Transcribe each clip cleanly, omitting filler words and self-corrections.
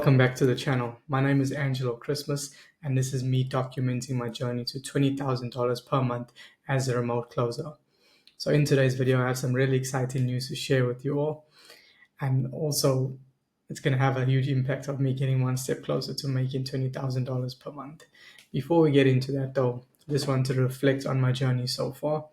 Welcome back to the channel. My name is Angelo Christmas, and this is me documenting my journey to $20,000 per month as a remote closer. So, in today's video, I have some really exciting news to share with you all, and also it's going to have a huge impact of me getting one step closer to making $20,000 per month. Before we get into that, though, I just want to reflect on my journey so far,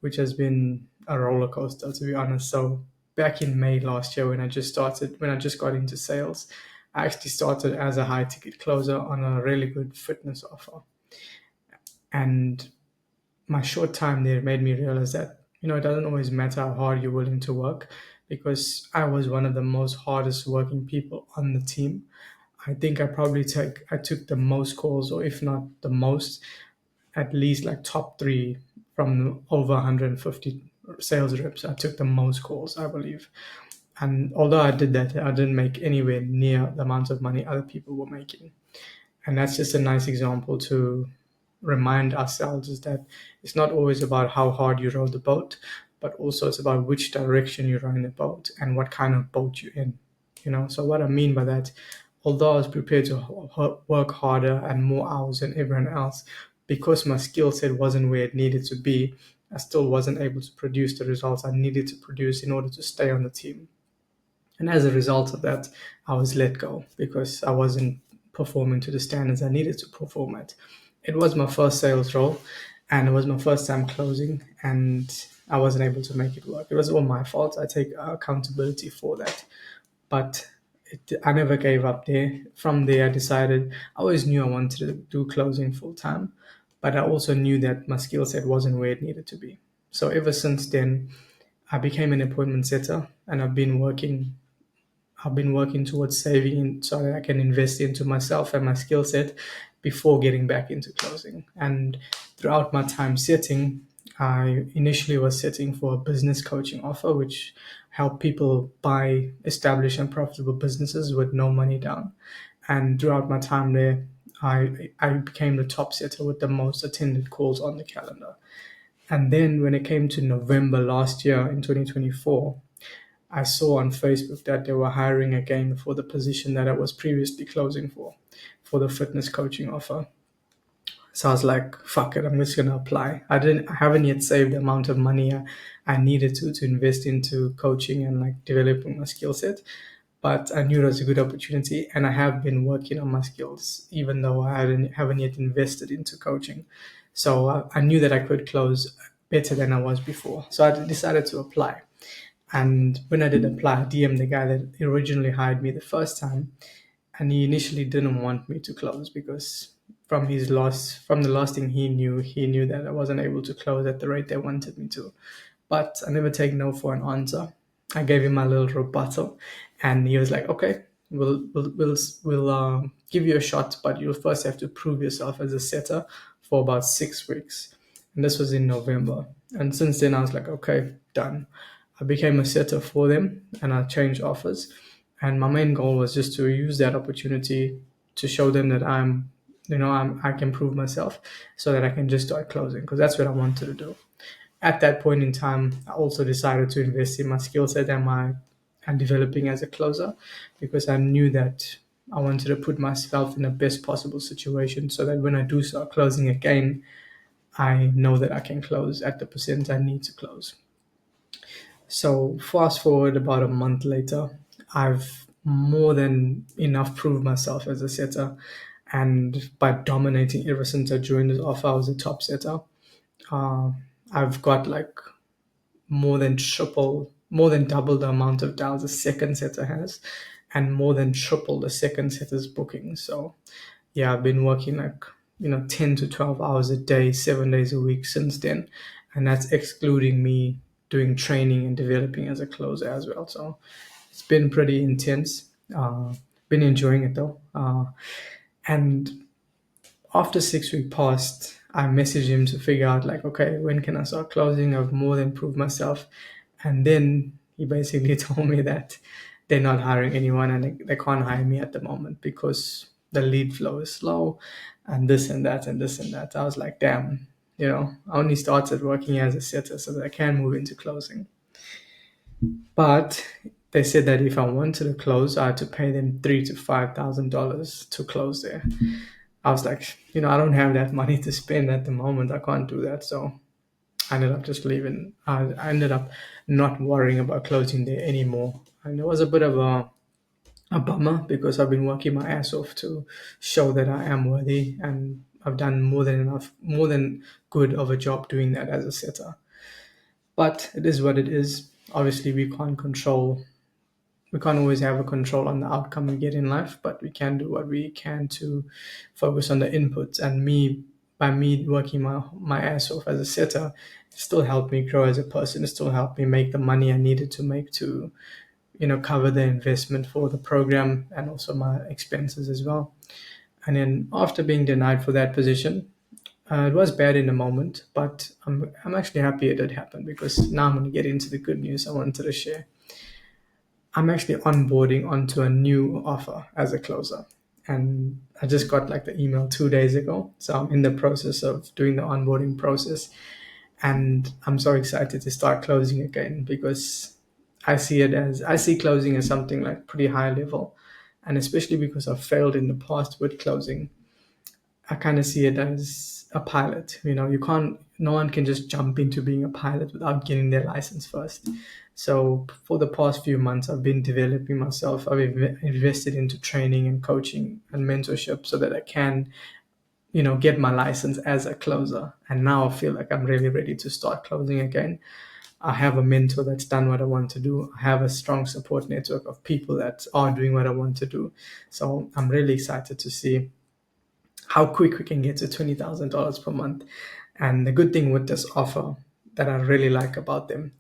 which has been a roller coaster, to be honest. So, back in May last year, when I just got into sales, I actually started as a high ticket closer on a really good fitness offer. And my short time there made me realize that, it doesn't always matter how hard you're willing to work, because I was one of the most hardest working people on the team. I think I took the most calls, or if not the most, at least like top three from over 150 sales reps. I took the most calls, I believe. And although I did that, I didn't make anywhere near the amount of money other people were making. And that's just a nice example to remind ourselves is that it's not always about how hard you row the boat, but also it's about which direction you're rowing the boat and what kind of boat you're in. So what I mean by that, although I was prepared to work harder and more hours than everyone else, because my skill set wasn't where it needed to be, I still wasn't able to produce the results I needed to produce in order to stay on the team. And as a result of that, I was let go because I wasn't performing to the standards I needed to perform at. It was my first sales role, and it was my first time closing, and I wasn't able to make it work. It was all my fault. I take accountability for that. But I never gave up there. From there, I always knew I wanted to do closing full time, but I also knew that my skill set wasn't where it needed to be. So ever since then, I became an appointment setter, and I've been working towards saving so that I can invest into myself and my skill set before getting back into closing. And throughout my time setting, I initially was setting for a business coaching offer, which helped people buy established and profitable businesses with no money down. And throughout my time there, I became the top setter with the most attended calls on the calendar. And then when it came to November last year in 2024, I saw on Facebook that they were hiring again for the position that I was previously closing for the fitness coaching offer. So I was like, fuck it, I'm just gonna apply. I haven't yet saved the amount of money I needed to invest into coaching and like developing my skill set. But I knew it was a good opportunity, and I have been working on my skills, even though haven't yet invested into coaching. So I knew that I could close better than I was before. So I decided to apply. And when I did apply, I DM'd the guy that originally hired me the first time, and he initially didn't want me to close because from the last thing he knew that I wasn't able to close at the rate they wanted me to. But I never take no for an answer. I gave him my little rebuttal, and he was like, "Okay, we'll give you a shot, but you'll first have to prove yourself as a setter for about 6 weeks." And this was in November. And since then, I was like, "Okay, done." I became a setter for them, and I changed offers. And my main goal was just to use that opportunity to show them that I can prove myself, so that I can just start closing, because that's what I wanted to do. At that point in time, I also decided to invest in my skill set and developing as a closer, because I knew that I wanted to put myself in the best possible situation so that when I do start closing again, I know that I can close at the percent I need to close. So fast forward about a month later, I've more than enough proved myself as a setter, and by dominating ever since I joined this offer, I was a top setter. Uh, I've got like more than double the amount of dials a second setter has, and more than triple the second setter's bookings. So yeah, I've been working like 10 to 12 hours a day, 7 days a week since then, and that's excluding me doing training and developing as a closer as well. So it's been pretty intense. Been enjoying it though. And after 6 weeks passed, I messaged him to figure out like, okay, when can I start closing? I've more than proved myself. And then he basically told me that they're not hiring anyone, and they can't hire me at the moment because the lead flow is slow and this and that and this and that. I was like, damn, I only started working as a setter so that I can move into closing. But They said that if I wanted to close, I had to pay them $3,000 to $5,000 to close there. I was like, I don't have that money to spend at the moment. I can't do that. So I ended up just leaving. I ended up not worrying about closing there anymore. And it was a bit of a bummer because I've been working my ass off to show that I am worthy, and I've done more than enough, more than good of a job doing that as a setter. But it is what it is. Obviously, we can't always have a control on the outcome we get in life, but we can do what we can to focus on the inputs. And by me working my ass off as a setter, it still helped me grow as a person. It still helped me make the money I needed to make to, cover the investment for the program and also my expenses as well. And then after being denied for that position, it was bad in the moment, but I'm actually happy it did happen because now I'm going to get into the good news I wanted to share. I'm actually onboarding onto a new offer as a closer. And I just got like the email 2 days ago. So I'm in the process of doing the onboarding process. And I'm so excited to start closing again because I see closing as something like pretty high level. And especially because I've failed in the past with closing, I kind of see it as a pilot. No one can just jump into being a pilot without getting their license first. So for the past few months, I've been developing myself. I've invested into training and coaching and mentorship so that I can, get my license as a closer. And now I feel like I'm really ready to start closing again. I have a mentor that's done what I want to do. I have a strong support network of people that are doing what I want to do. So I'm really excited to see how quick we can get to $20,000 per month. And the good thing with this offer that I really like about them,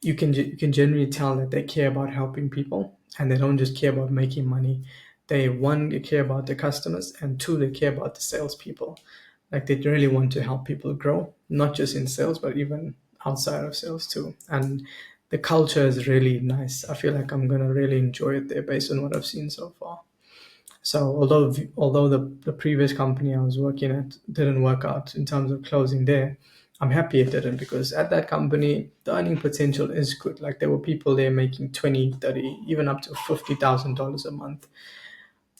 you can generally tell that they care about helping people and they don't just care about making money. They care about the customers, and two, they care about the salespeople. Like they really want to help people grow, not just in sales, but even outside of sales too. And the culture is really nice. I feel like I'm gonna really enjoy it there based on what I've seen so far. So although the previous company I was working at didn't work out in terms of closing there, I'm happy it didn't because at that company the earning potential is good. Like there were people there making 20, 30, even up to $50,000 a month.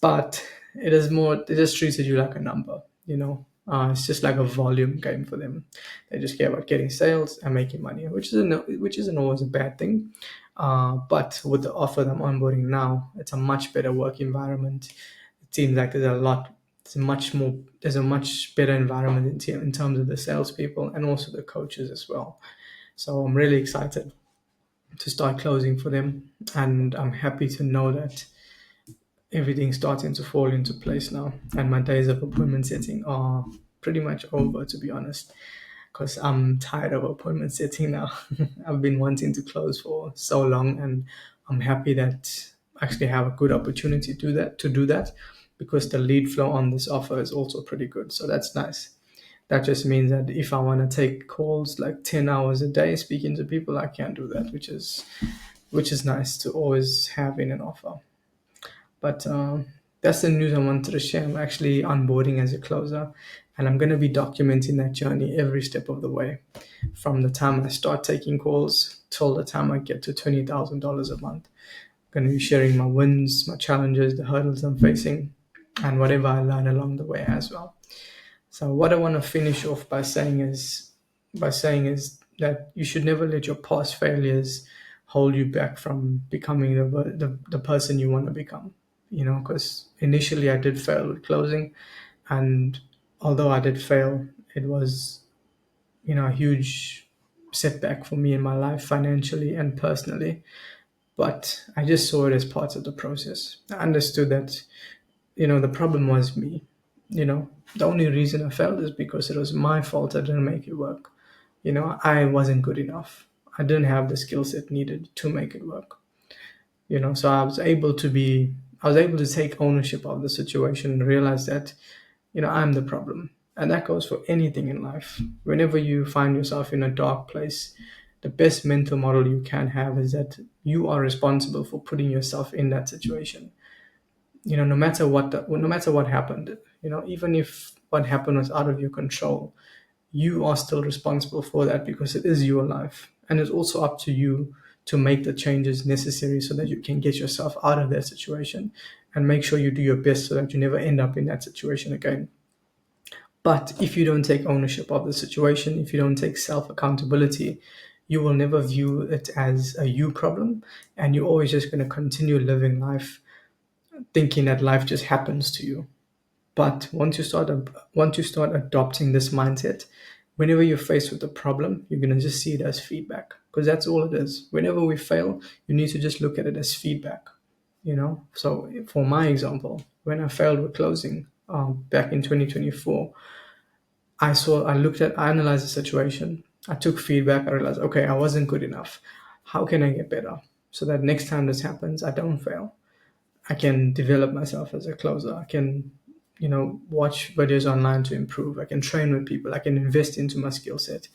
But they just treated you like a number. It's just like a volume game for them. They just care about getting sales and making money, which isn't always a bad thing. But with the offer that I'm onboarding now, it's a much better work environment. It seems like there's a much better environment in terms of the salespeople and also the coaches as well. So I'm really excited to start closing for them, and I'm happy to know that everything's starting to fall into place now, and my days of appointment setting are pretty much over, to be honest, because I'm tired of appointment setting now. I've been wanting to close for so long, and I'm happy that I actually have a good opportunity to do that because the lead flow on this offer is also pretty good. So that's nice. That just means that if I want to take calls like 10 hours a day speaking to people, I can do that, which is nice to always have in an offer. But that's the news I wanted to share. I'm actually onboarding as a closer, and I'm going to be documenting that journey every step of the way, from the time I start taking calls till the time I get to $20,000 a month. I'm going to be sharing my wins, my challenges, the hurdles I'm facing, and whatever I learn along the way as well. So what I want to finish off by saying is that you should never let your past failures hold you back from becoming the person you want to become. Because initially I did fail with closing, and although I did fail, it was a huge setback for me in my life financially and personally. But I just saw it as part of the process. I understood that the problem was me. The only reason I failed is because it was my fault I didn't make it work. I wasn't good enough. I didn't have the skill set needed to make it work. So I was able to take ownership of the situation and realize that I'm the problem. And that goes for anything in life. Whenever you find yourself in a dark place, the best mental model you can have is that you are responsible for putting yourself in that situation. No matter what happened, even if what happened was out of your control, you are still responsible for that because it is your life, and it's also up to you to make the changes necessary so that you can get yourself out of that situation, and make sure you do your best so that you never end up in that situation again. But if you don't take ownership of the situation, if you don't take self accountability, you will never view it as a you problem, and you're always just going to continue living life thinking that life just happens to you. But once you start adopting this mindset, whenever you're faced with a problem, you're gonna just see it as feedback, because that's all it is. Whenever we fail, you need to just look at it as feedback. So for my example, when I failed with closing back in 2024, I analyzed the situation, I took feedback, I realized, okay, I wasn't good enough. How can I get better so that next time this happens, I don't fail? I can develop myself as a closer. I can, watch videos online to improve. I can train with people. I can invest into my skill set.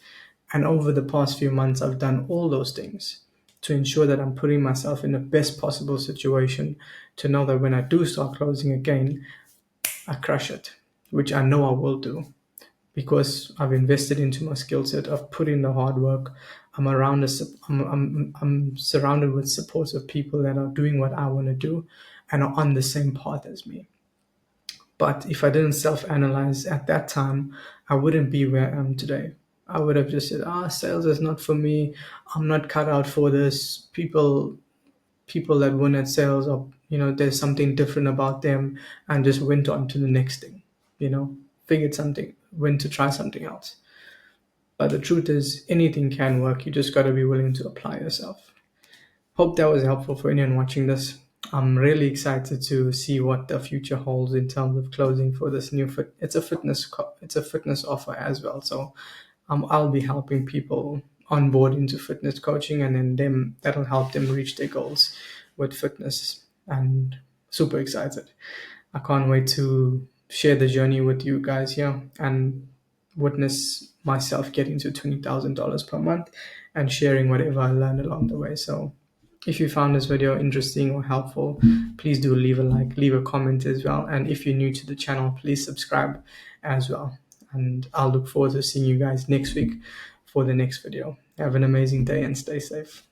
And over the past few months, I've done all those things to ensure that I'm putting myself in the best possible situation to know that when I do start closing again, I crush it, which I know I will do because I've invested into my skill set. I've put in the hard work. I'm surrounded with supportive people that are doing what I want to do and are on the same path as me. But if I didn't self-analyze at that time, I wouldn't be where I am today. I would have just said, sales is not for me. I'm not cut out for this. People that win at sales, or there's something different about them, and just went on to the next thing. Figured something, went to try something else. But the truth is, anything can work. You just got to be willing to apply yourself. Hope that was helpful for anyone watching this. I'm really excited to see what the future holds in terms of closing for this new fit. It's a fitness offer as well. So I'll be helping people onboard into fitness coaching, and then that'll help them reach their goals with fitness. And super excited. I can't wait to share the journey with you guys here and witness myself getting to $20,000 per month and sharing whatever I learned along the way. So if you found this video interesting or helpful, please do leave a like, leave a comment as well. And if you're new to the channel, please subscribe as well. And I'll look forward to seeing you guys next week for the next video. Have an amazing day and stay safe.